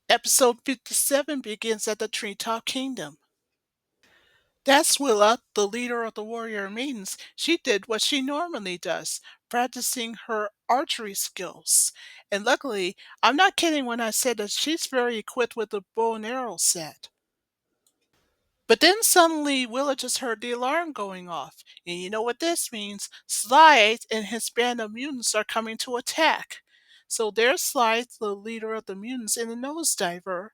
Episode 57 begins at the Treetop Kingdom. That's Willa, the leader of the warrior maidens. She did what she normally does, practicing her archery skills. And luckily, I'm not kidding when I said that she's very equipped with a bow and arrow set. But then suddenly Willa just heard the alarm going off. And you know what this means? Slide and his band of mutants are coming to attack. So there's Slide, the leader of the mutants, in the nosediver.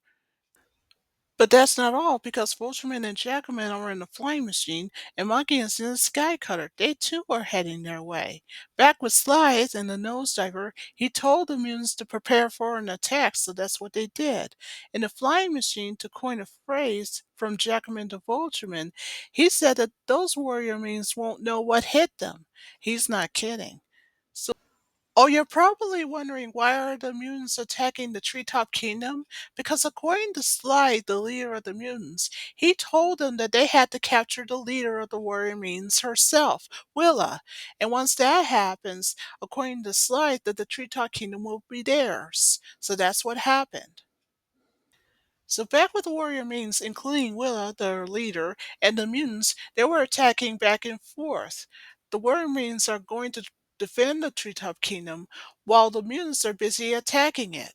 But that's not all, because Voltman and Jackalman are in the flying machine, and Monkey is in the sky cutter. They too are heading their way. Back with Slides and the nosediver, he told the mutants to prepare for an attack, so that's what they did. In the flying machine, to coin a phrase from Jackalman to Voltman, he said that those warrior mutants won't know what hit them. He's not kidding. Oh, you're probably wondering why are the mutants attacking the Treetop Kingdom? Because according to Slide, the leader of the mutants, he told them that they had to capture the leader of the warrior mutants herself, Willa. And once that happens, according to Slide, that the Treetop Kingdom will be theirs. So that's what happened. So back with the warrior mutants, including Willa, their leader, and the mutants, they were attacking back and forth. The warrior mutants are going to defend the Treetop Kingdom, while the mutants are busy attacking it.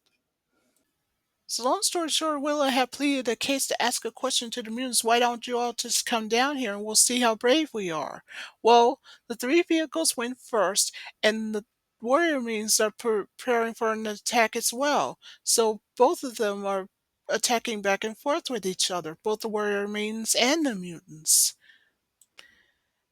So long story short, Willa had pleaded a case to ask a question to the mutants. Why don't you all just come down here and we'll see how brave we are? Well, the three vehicles went first, and the warrior mutants are preparing for an attack as well. So both of them are attacking back and forth with each other, both the warrior mutants and the mutants.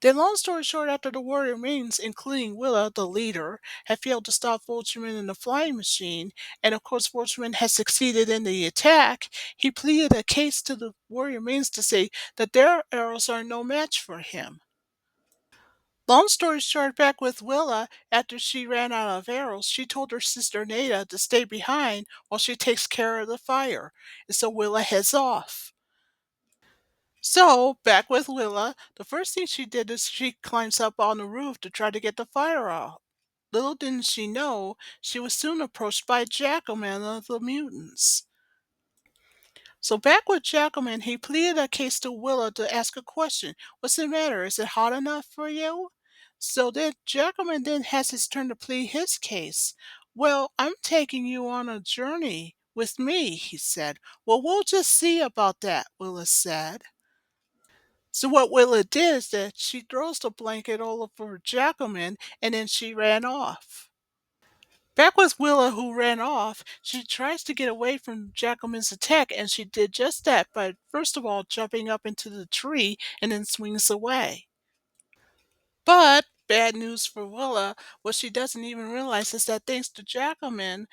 Then, long story short, after the warrior maidens, including Willa, the leader, had failed to stop Voltman in the flying machine, and of course Voltman had succeeded in the attack, he pleaded a case to the warrior maidens to say that their arrows are no match for him. Long story short, back with Willa, after she ran out of arrows, she told her sister Nadia to stay behind while she takes care of the fire, and so Willa heads off. So, back with Willa, the first thing she did is she climbs up on the roof to try to get the fire out. Little didn't she know, she was soon approached by Jackalman of the mutants. So back with Jackalman, he pleaded a case to Willa to ask a question. What's the matter? Is it hot enough for you? So then Jackalman then has his turn to plead his case. Well, I'm taking you on a journey with me, he said. Well, we'll just see about that, Willa said. So what Willa did is that she throws the blanket all over Jackalman and then she ran off. Back with Willa, who ran off, she tries to get away from Jackalman's attack, and she did just that by first of all jumping up into the tree and then swings away. But bad news for Willa, what she doesn't even realize is that thanks to Jackalman,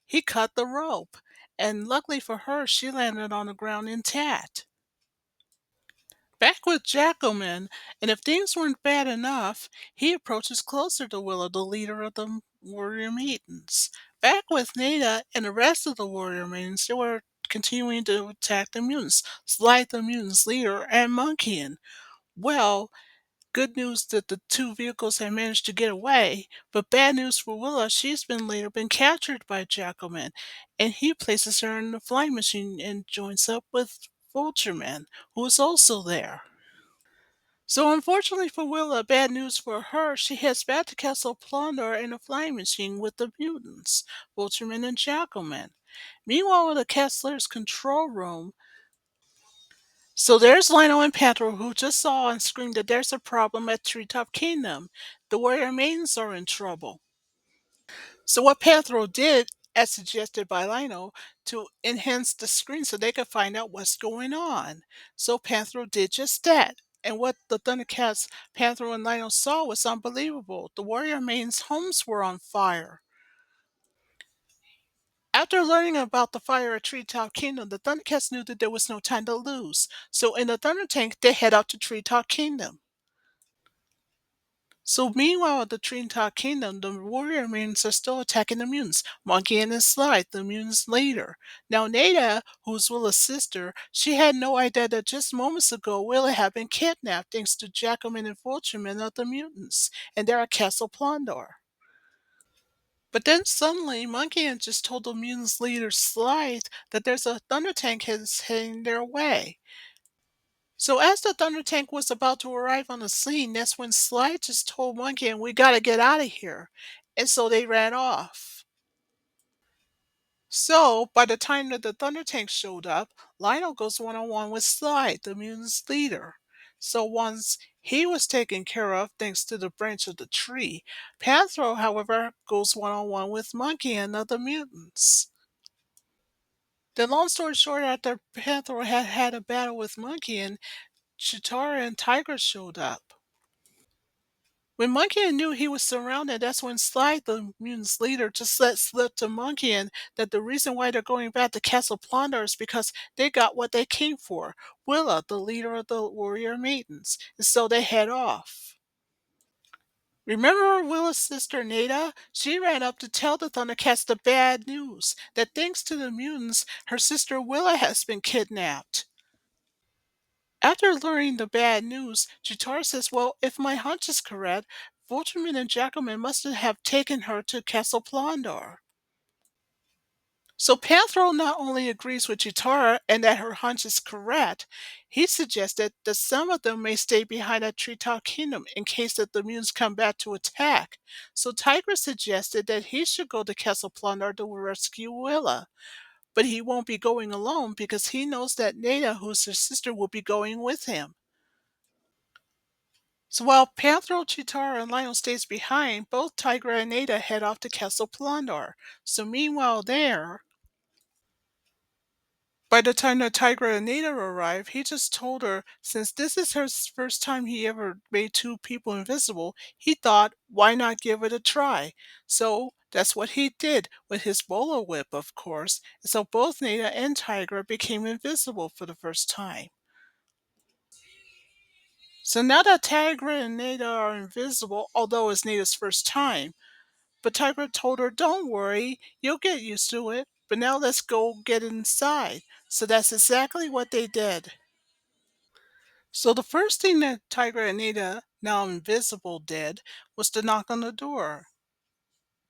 he cut the rope. And luckily for her, she landed on the ground intact. Back with Jackalman, and if things weren't bad enough, he approaches closer to Willa, the leader of the warrior maidens. Back with Nadia and the rest of the warrior maidens, they were continuing to attack the mutants, Slight the mutants leader, and Monkeyin. Well, good news that the two vehicles had managed to get away, but bad news for Willa, she's been later been captured by Jackalman, and he places her in the flying machine and joins up with Vultureman, who is also there. So unfortunately for Willa, bad news for her, she heads back to Castle Plunder in a flying machine with the mutants, Vultureman and Jackalman. Meanwhile, in the Castler's control room, so there's Lionel and Panther, who just saw and screamed that there's a problem at Treetop Kingdom. The warrior maidens are in trouble. So what Panther did, as suggested by Lionel, to enhance the screen so they could find out what's going on. So Panther did just that. And what the Thundercats, Panther and Lionel saw was unbelievable. The warrior maidens' homes were on fire. After learning about the fire at Treetop Kingdom, the Thundercats knew that there was no time to lose. So in the Thunder Tank, they head out to Treetop Kingdom. So meanwhile at the Treetop Kingdom, the warrior mutants are still attacking the mutants. Monkey and his Slide, the mutants leader. Now Nadia, who's Willa's sister, she had no idea that just moments ago Willa had been kidnapped thanks to Jackalman and Vultureman of the mutants, and they're at Castle Plondor. But then suddenly, Monkey and just told the mutants leader Slide that there's a thunder tank heading their way. So as the thunder tank was about to arrive on the scene, that's when Slide just told Monkey and we gotta get out of here. And so they ran off. So by the time that the thunder tank showed up, Lionel goes one on one with Slide, the mutants leader. So once he was taken care of thanks to the branch of the tree, Panthro, however, goes one on one with Monkey and other mutants. The long story short, after Panthro had had a battle with Monkey and Chitara and Tygra showed up. When Monkey knew he was surrounded, that's when Slide, the mutants leader, just let slip to Monkey that the reason why they're going back to Castle Plunder is because they got what they came for, Willa, the leader of the warrior maidens, and so they head off. Remember Willa's sister Nadia? She ran up to tell the Thundercats the bad news that thanks to the mutants, her sister Willa has been kidnapped. After learning the bad news, Chitara says, well, if my hunch is correct, Volterman and Jackalman must have taken her to Castle Plondor. So Panthro not only agrees with Chitara and that her hunch is correct, he suggested that some of them may stay behind at Treetop Kingdom in case that the mutants come back to attack. So Tygra suggested that he should go to Castle Plondor to rescue Willa. But he won't be going alone because he knows that Nadia, who's his sister, will be going with him. So while Panthro, Chitara, and Lionel stays behind, both Tygra and Nadia head off to Castle Plondor. So meanwhile there, by the time that Tygra and Nadia arrive, he just told her since this is her first time he ever made two people invisible, he thought, why not give it a try? So that's what he did with his bolo whip, of course. And so both Nadia and Tygra became invisible for the first time. So now that Tygra and Nadia are invisible, although it's Nadia's first time, but Tygra told her, don't worry, you'll get used to it. But now let's go get inside. So that's exactly what they did. So the first thing that Tygra and Nadia, now invisible, did was to knock on the door.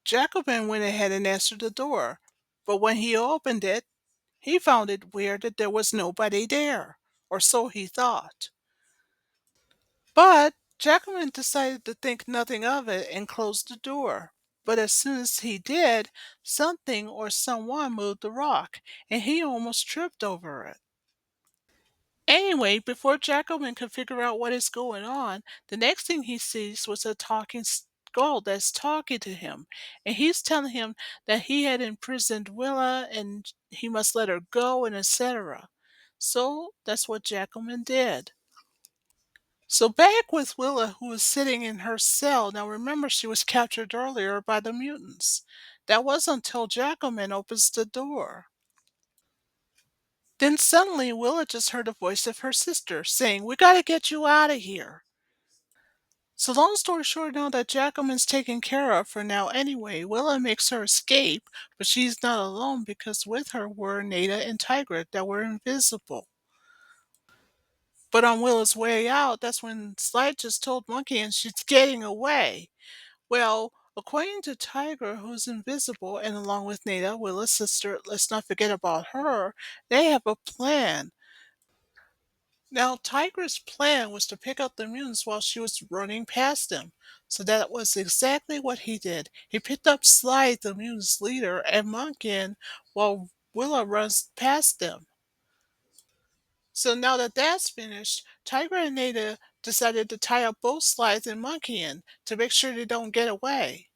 Jacobin went ahead and answered the door. But when he opened it, he found it weird that there was nobody there. Or so he thought. But Jacqueline decided to think nothing of it and closed the door. But as soon as he did, something or someone moved the rock, and he almost tripped over it. Anyway, before Jacqueline could figure out what is going on, the next thing he sees was a talking skull that's talking to him, and he's telling him that he had imprisoned Willa and he must let her go and etc. So that's what Jacqueline did. So back with Willa, who was sitting in her cell. Now remember, she was captured earlier by the mutants. That was until Jackalman opens the door. Then suddenly Willa just heard the voice of her sister saying, we gotta get you out of here. So long story short, now that Jackalman's taken care of for now anyway, Willa makes her escape, but she's not alone because with her were Nadia and Tygra that were invisible. But on Willa's way out, that's when Slide just told Monkey and she's getting away. Well, according to Tygra, who's invisible, and along with Nadia, Willa's sister, let's not forget about her, they have a plan. Now, Tygra's plan was to pick up the mutants while she was running past them. So that was exactly what he did. He picked up Slide, the mutants leader, and Munkin while Willa runs past them. So now that that's finished, Tygra and Nadia decided to tie up both Slides and Munkin to make sure they don't get away.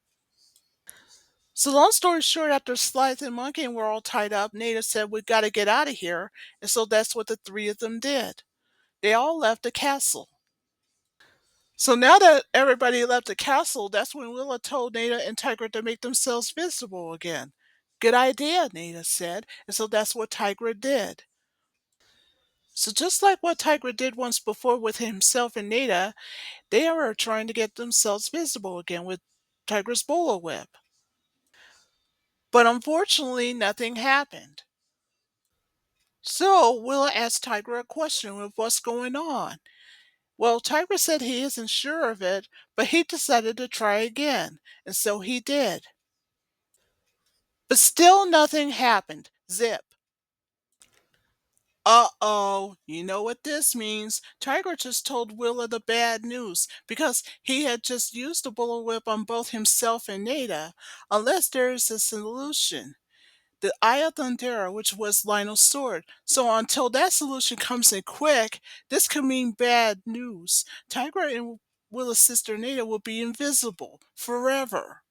So long story short, after Slides and Monkey were all tied up, Native said, we gotta get out of here. And so that's what the three of them did. They all left the castle. So now that everybody left the castle, that's when Willa told Nada and Tigra to make themselves visible again. Good idea, Nada said. And so that's what Tigra did. So just like what Tigra did once before with himself and Nada, they are trying to get themselves visible again with Tigra's bolo whip. But unfortunately, nothing happened. So Willa asked Tigra a question of what's going on. Well, Tigra said he isn't sure of it, but he decided to try again, and so he did. But still nothing happened. Zip. Uh-oh, you know what this means. Tiger just told Willa the bad news because he had just used the bullet whip on both himself and Nadia, unless there is a solution. The Eye of Thundera, which was Lionel's sword. So until that solution comes in quick, this could mean bad news. Tygra and Willa's sister Nadia will be invisible forever.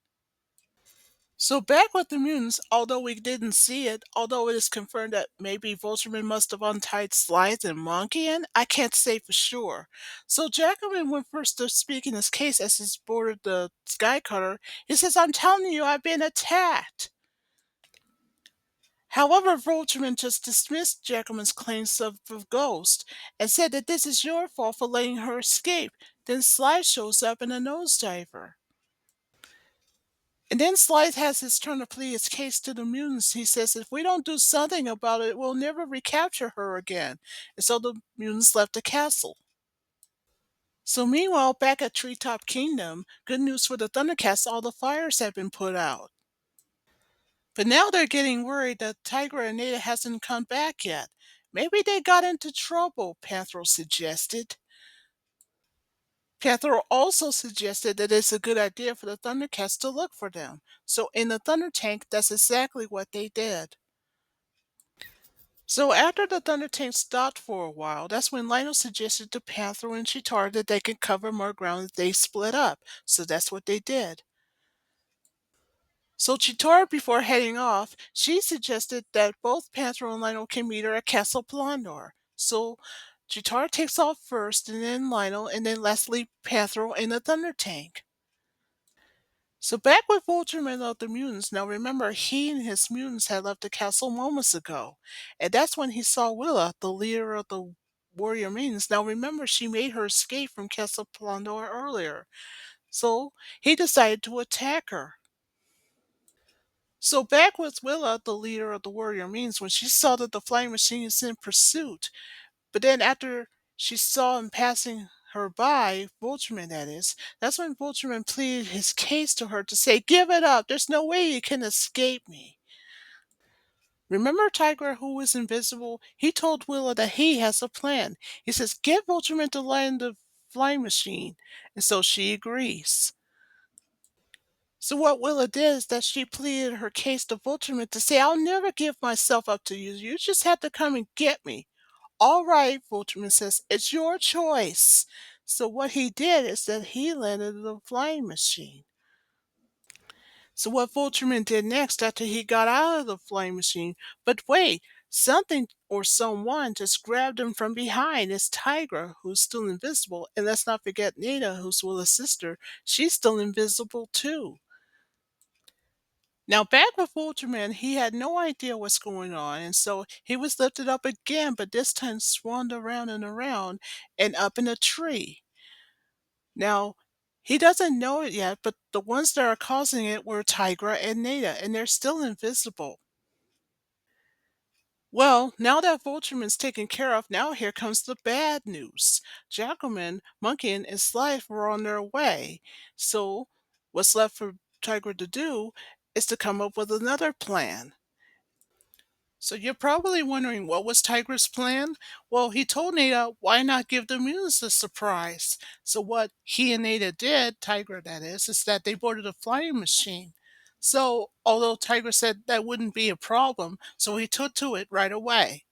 So back with the mutants, although we didn't see it, although it is confirmed that maybe Voltron must have untied Slides and Monkey, I can't say for sure. So Jacobin went first to speak in his case as he boarded the Skycutter. He says, "I'm telling you, I've been attacked." However, Voltman just dismissed Jacobin's claims of a ghost and said that this is your fault for letting her escape. Then Slide shows up in a nosediver. And then Slide has his turn to plead his case to the mutants. He says if we don't do something about it, we'll never recapture her again. And so the mutants left the castle. So meanwhile, back at Treetop Kingdom, good news for the Thundercats, all the fires have been put out. But now they're getting worried that Tygra and Nadia hasn't come back yet. Maybe they got into trouble, Panthro suggested. Panthro also suggested that it's a good idea for the Thundercats to look for them. So in the Thunder Tank, that's exactly what they did. So after the Thunder Tank stopped for a while, that's when Lionel suggested to Panthro and Chitara that they could cover more ground if they split up. So that's what they did. So Chitara, before heading off, she suggested that both Panthro and Lionel can meet her at Castle Plondor. So Chitara takes off first, and then Lionel, and then lastly Panthro in the Thunder Tank. So back with Voltron of the mutants. Now remember, he and his mutants had left the castle moments ago. And that's when he saw Willa, the leader of the warrior maidens. Now remember, she made her escape from Castle Plondor earlier. So he decided to attack her. So back with Willa, the leader of the warrior maidens, when she saw that the flying machine is in pursuit. But then after she saw him passing her by, Voltman that is, that's when Voltman pleaded his case to her to say, "Give it up, there's no way you can escape me." Remember Tiger who was invisible? He told Willa that he has a plan. He says, "Get Voltman to land the flying machine." And so she agrees. So what Willa did is that she pleaded her case to Voltman to say, "I'll never give myself up to you. You just have to come and get me." "All right," Voltman says, "it's your choice." So what he did is that he landed the flying machine. So what Voltman did next after he got out of the flying machine, but wait, something or someone just grabbed him from behind. It's Tygra, who's still invisible, and let's not forget Nadia, who's Willa's sister. She's still invisible too. Now back with Ultraman, he had no idea what's going on, and so he was lifted up again, but this time swung around and around and up in a tree. Now he doesn't know it yet, but the ones that are causing it were Tigra and Nadia, and they're still invisible. Well, now that Vultureman's taken care of, now here comes the bad news. Jackalman, Monkey, and Slife were on their way. So what's left for Tigra to do is to come up with another plan. So you're probably wondering what was Tiger's plan? Well, he told Nada why not give the mutants a surprise. So what he and Nada did, Tiger that is that they boarded a flying machine. So although Tiger said that wouldn't be a problem, so he took to it right away.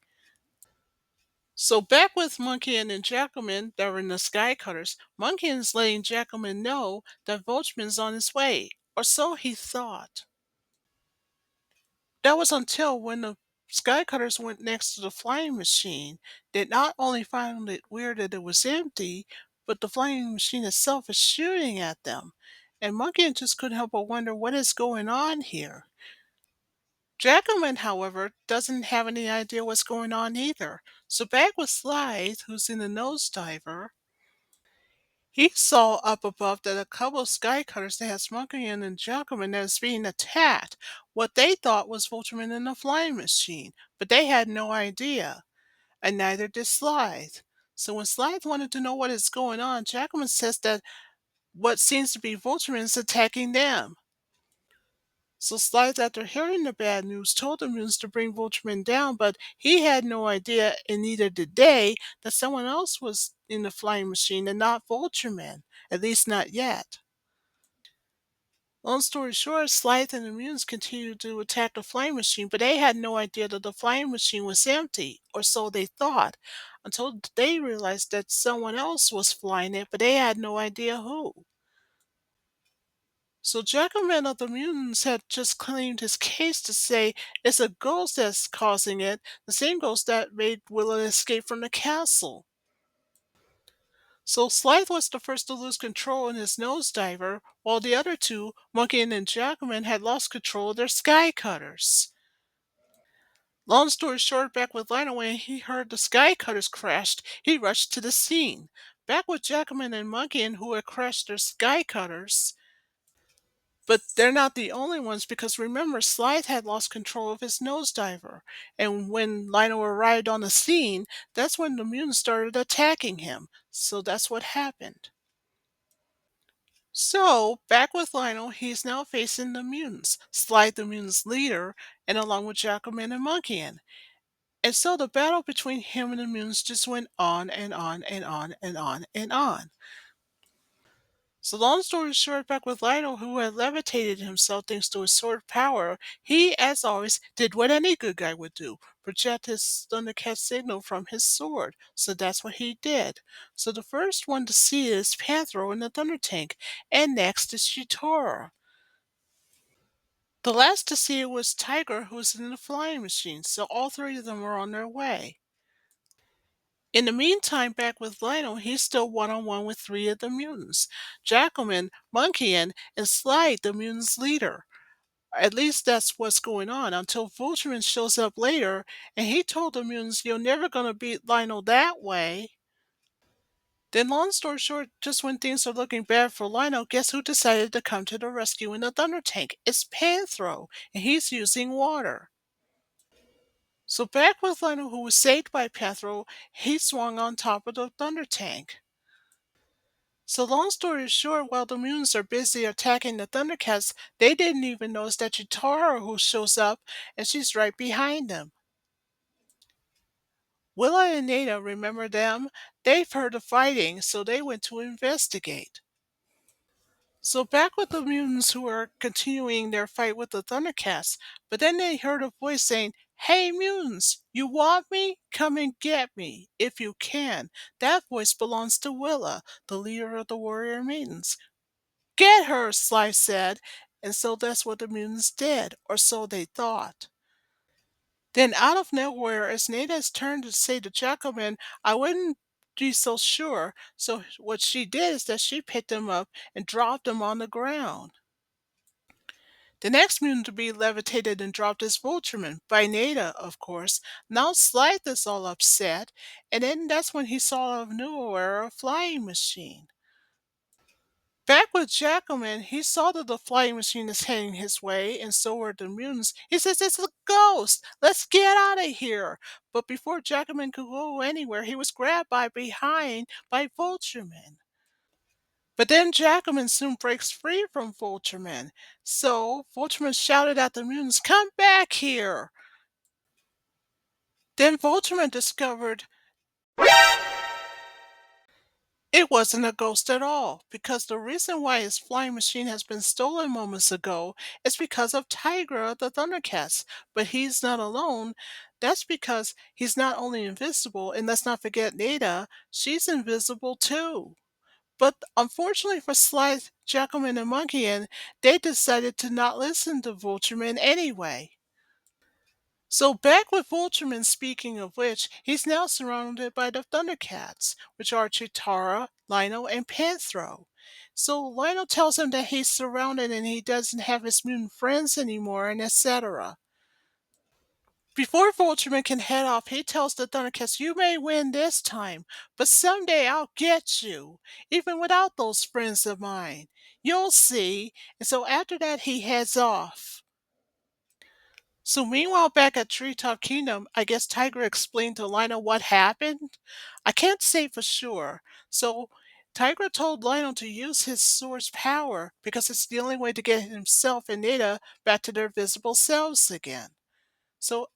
So back with Monkey and Jackalman that were in the Skycutters, Monkey is letting Jackalman know that Volchman's on his way, or so he thought. That was until when the Skycutters went next to the flying machine. They not only found it weird that it was empty, but the flying machine itself is shooting at them. And Monkey just couldn't help but wonder what is going on here. Jackalman, however, doesn't have any idea what's going on either. So back with Slide, who's in the nosediver, he saw up above that a couple of Skycutters that has Monkey and Jackalman that is being attacked. What they thought was Voltman in a flying machine, but they had no idea, and neither did Slide. So when Slide wanted to know what is going on, Jackalman says that what seems to be Voltman is attacking them. So Slides, after hearing the bad news, told the mutants to bring Voltman down, but he had no idea, and neither did they, that someone else was in the flying machine and not Voltman, at least not yet. Long story short, Slides and the mutants continued to attack the flying machine, but they had no idea that the flying machine was empty, or so they thought, until they realized that someone else was flying it, but they had no idea who. So Jackalman of the Mutants had just claimed his case to say it's a ghost that's causing it, the same ghost that made Willa escape from the castle. So Slythe was the first to lose control in his nosediver, while the other two, Monkey and Jackalman, had lost control of their sky cutters. Long story short, back with Lionel, when he heard the sky cutters crashed, he rushed to the scene. Back with Jackalman and Monkey, who had crashed their sky cutters, but they're not the only ones because remember, Slythe had lost control of his nosediver. And when Lionel arrived on the scene, that's when the mutants started attacking him. So that's what happened. So, back with Lionel, he's now facing the mutants, Slythe the mutants' leader, and along with Jackalman and Monkeyan. And so the battle between him and the mutants just went on and on and on and on and on. So long story short, back with Lionel, who had levitated himself thanks to his sword power, he, as always, did what any good guy would do, project his Thundercat signal from his sword. So that's what he did. So the first one to see it is Panthro in the Thunder Tank, and next is Chitara. The last to see it was Tygra, who was in the flying machine, so all three of them were on their way. In the meantime, back with Lionel, he's still one-on-one with three of the mutants. Jackalman, Monkeyan, and Slide, the mutants' leader. At least that's what's going on until Voltman shows up later and he told the mutants, "You're never gonna beat Lionel that way." Then long story short, just when things are looking bad for Lionel, guess who decided to come to the rescue in the Thunder Tank? It's Panthro, and he's using water. So back with Lionel, who was saved by Panthro, he swung on top of the Thunder Tank. So long story short, while the mutants are busy attacking the Thundercats, they didn't even notice that Chitara who shows up and she's right behind them. Willa and Nadia, remember them? They've heard of fighting, so they went to investigate. So back with the mutants who are continuing their fight with the Thundercats, but then they heard a voice saying, "Hey mutants, you want me? Come and get me, if you can." That voice belongs to Willa, the leader of the warrior maidens. "Get her," Slice said, and so that's what the mutants did, or so they thought. Then out of nowhere, as Nada's turned to say to Jackalman, "I wouldn't be so sure," so what she did is that she picked him up and dropped him on the ground. The next mutant to be levitated and dropped is Vultureman, by Nada, of course. Now Slythe is all upset, and then that's when he saw a new era flying machine. Back with Jackalman, he saw that the flying machine is heading his way, and so are the mutants. He says, "It's a ghost! Let's get out of here!" But before Jackalman could go anywhere, he was grabbed by behind by Vultureman. But then Jackalman soon breaks free from Vultureman. So Vultureman shouted at the mutants, "Come back here!" Then Vultureman discovered it wasn't a ghost at all, because the reason why his flying machine has been stolen moments ago is because of Tygra the Thundercats. But he's not alone. That's because he's not only invisible, and let's not forget Nada, she's invisible too. But unfortunately for Slythe, Jackalman, and Monkeyan, they decided to not listen to Vultureman anyway. So back with Voltman, speaking of which, he's now surrounded by the Thundercats, which are Chitara, Lionel, and Panthro. So Lionel tells him that he's surrounded and he doesn't have his mutant friends anymore, and etc. Before Voltman can head off, he tells the Thundercats, "You may win this time, but someday I'll get you, even without those friends of mine. You'll see." And so after that, he heads off. So meanwhile, back at Treetop Kingdom, I guess Tygra explained to Lionel what happened. I can't say for sure. So Tygra told Lionel to use his sword's power because it's the only way to get himself and Nadia back to their visible selves again. So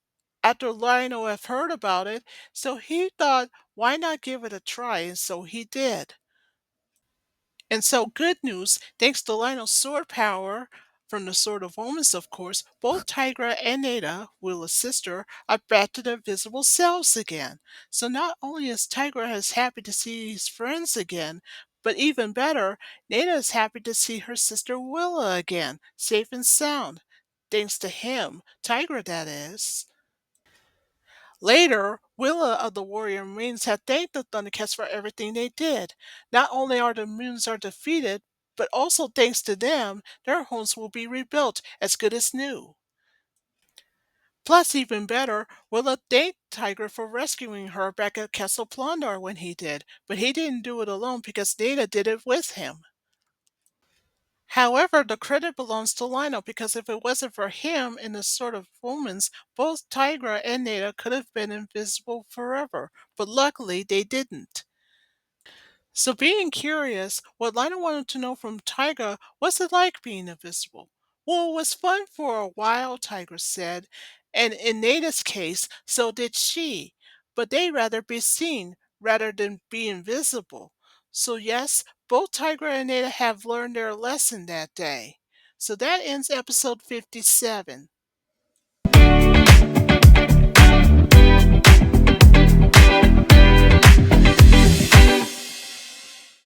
after Lionel had heard about it, so he thought, why not give it a try? And so he did. And so, good news, thanks to Lionel's sword power from the Sword of Omens, of course, both Tygra and Nadia, Willa's sister, are back to their visible selves again. So not only is Tygra as happy to see his friends again, but even better, Nadia is happy to see her sister Willa again, safe and sound. Thanks to him, Tygra that is. Later, Willa of the Warrior Marines had thanked the Thundercats for everything they did. Not only are the mutants are defeated, but also thanks to them, their homes will be rebuilt as good as new. Plus, even better, Willa thanked Tiger for rescuing her back at Castle Plondar when he did, but he didn't do it alone because Data did it with him. However, the credit belongs to Lionel because if it wasn't for him and the Sword of Omens, both Tygra and Nada could have been invisible forever, but luckily they didn't. So being curious, what Lionel wanted to know from Tygra, what's it like being invisible? Well, it was fun for a while, Tygra said, and in Nada's case, so did she, but they'd rather be seen rather than be invisible. So yes, both Tygra and Nada have learned their lesson that day. So that ends episode 57.